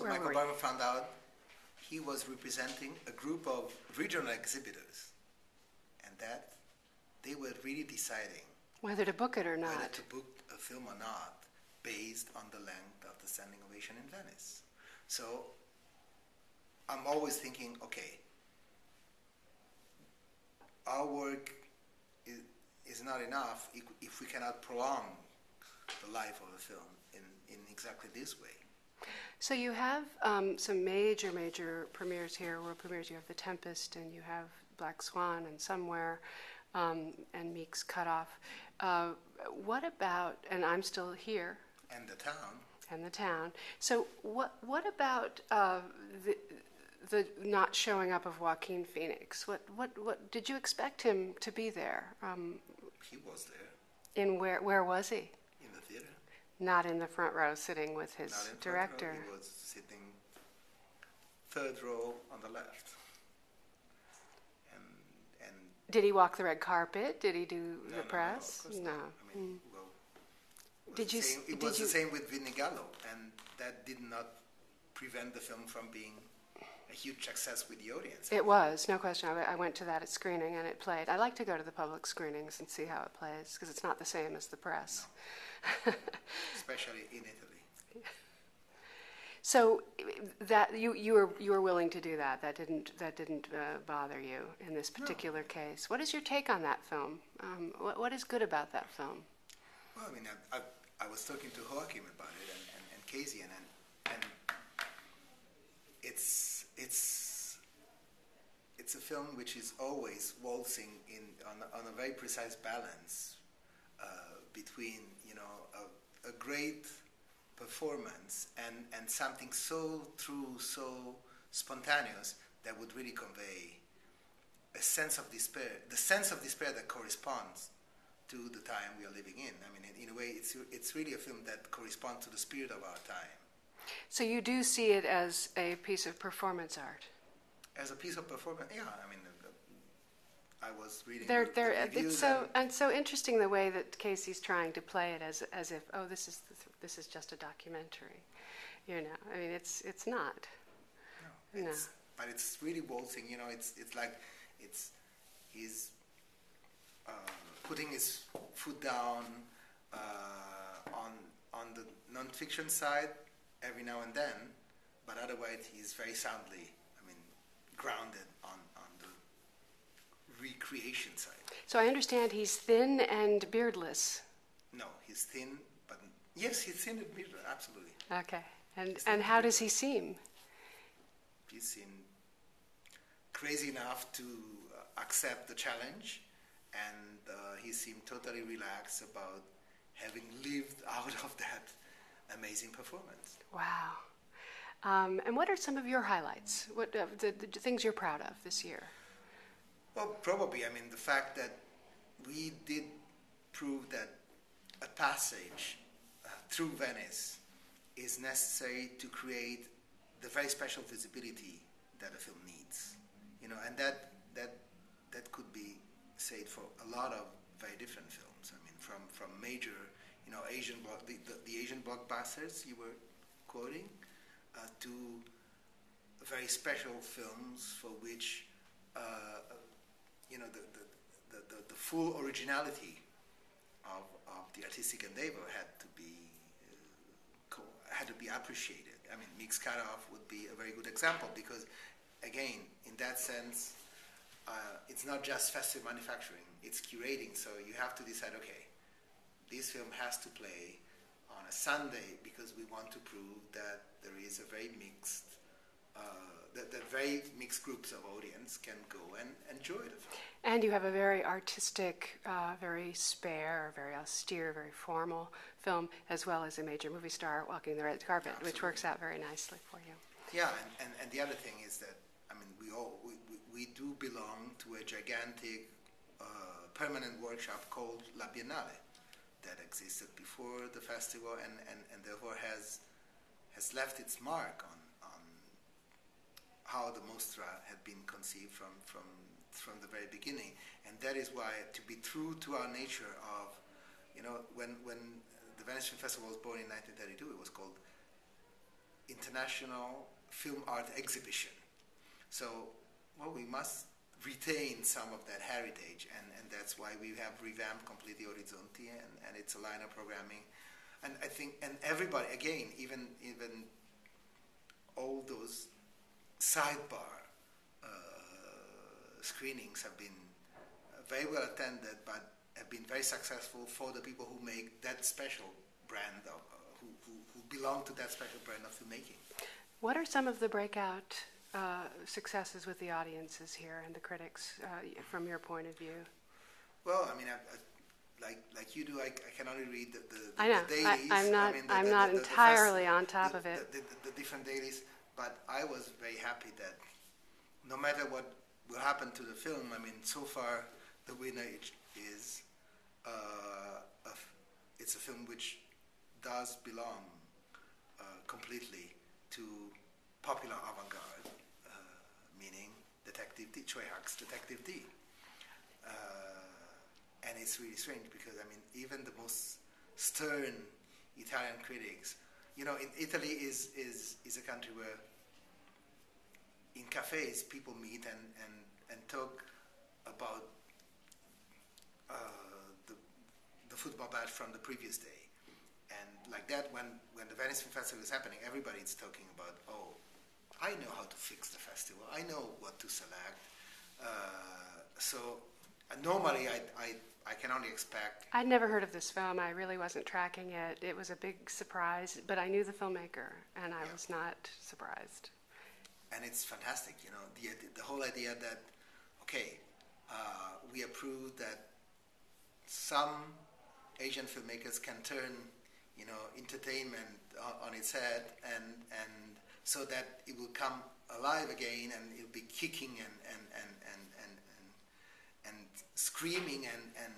So Where Michael were Barber found out he was representing a group of regional exhibitors, and that they were really deciding whether to book it or not. whether to book a film or not based on the length of the standing ovation in Venice. So I'm always thinking, okay, our work is not enough if we cannot prolong the life of a film in exactly this way. So you have some major premieres here, world premieres. You have The Tempest, and you have Black Swan, and Somewhere, and Meek's Cutoff. What about, and I'm Still Here. And The Town. And The Town. So what about the not showing up of Joaquin Phoenix? What did you expect him to be there? He was there. In where was he? In the theater. Not in the front row sitting with his Not in director. Front row. He was sitting third row on the left. And did he walk the red carpet? Did he do the press? No. I mean, well, it was the same with Vinnie Gallo, and that did not prevent the film from being a huge success with the audience. It was, no question. I went to that at screening, and it played. I like to go to the public screenings and see how it plays, because it's not the same as the press. No. Especially in Italy. So that you were willing to do that. That didn't bother you in this particular case. What is your take on that film? What is good about that film? Well, I mean, I was talking to Joachim about it and Casey, and it's a film which is always waltzing on a very precise balance between a great performance and something so true, so spontaneous that would really convey a sense of despair, the sense of despair that corresponds to the time we are living in. I mean, in a way, it's really a film that corresponds to the spirit of our time. So you do see it as a piece of performance art? As a piece of performance, yeah. I mean, I was reading the reviews. It's so interesting the way that Casey's trying to play it as if, oh, this is just a documentary. I mean, it's not. No. But it's really waltzing. It's like he's putting his foot down on the non-fiction side every now and then, but otherwise he's very soundly, grounded on the recreation side. So I understand he's thin and beardless. No, he's thin, but yes, he's thin and beardless, absolutely. Okay, and how does he seem? He seemed crazy enough to accept the challenge, and he seemed totally relaxed about having lived out of that amazing performance. Wow. And what are some of your highlights? What the things you're proud of this year? Well, probably, the fact that we did prove that a passage through Venice is necessary to create the very special visibility that a film needs. And that could be said for a lot of very different films. From major, the Asian blockbusters you were quoting, to very special films for which the full originality of the artistic endeavor had to be appreciated. Meek's Cutoff would be a very good example because, again, in that sense, it's not just festive manufacturing; it's curating. So you have to decide, okay, this film has to play on a Sunday because we want to prove that there is a very mixed, that very mixed groups of audience can go and enjoy the film. And you have a very artistic, very spare, very austere, very formal film, as well as a major movie star walking the red carpet, Absolutely. Which works out very nicely for you. Yeah, and the other thing is that we do belong to a gigantic permanent workshop called La Biennale that existed before the festival and therefore has left its mark on how the mostra had been conceived from the very beginning. And that is why, to be true to our nature of, when the Venice Film Festival was born in 1932, it was called, in international film art exhibition. So, well, we must retain some of that heritage, and that's why we have revamped completely Horizonti, and it's a line of programming. And I think, and everybody, again, even all those sidebar screenings have been very well attended, but have been very successful for the people who make that special brand of, who belong to that special brand of filmmaking. What are some of the breakout successes with the audiences here and the critics from your point of view? Well, I mean, like you do, I can only read the I know. dailies. I'm not entirely on top of it. The different dailies, but I was very happy that no matter what will happen to the film, I mean, so far the winner is it's a film which does belong completely to popular avant-garde, meaning Detective D, Choi Hak's Detective D. And it's really strange because, I mean, even the most stern Italian critics, you know, in Italy is a country where in cafes people meet and talk about the football match from the previous day. And like that, when the Venice Film Festival is happening, everybody's talking about, oh, I know how to fix the festival. I know what to select. So normally I can only expect... I'd never heard of this film. I really wasn't tracking it. It was a big surprise, but I knew the filmmaker, and I was not surprised. And it's fantastic, you know, the whole idea that, okay, we approve that some Asian filmmakers can turn, you know, entertainment on its head, and so that it will come alive again, and it'll be kicking and screaming and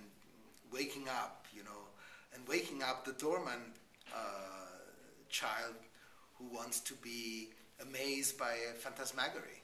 waking up, you know, and waking up the dormant child who wants to be amazed by a phantasmagory.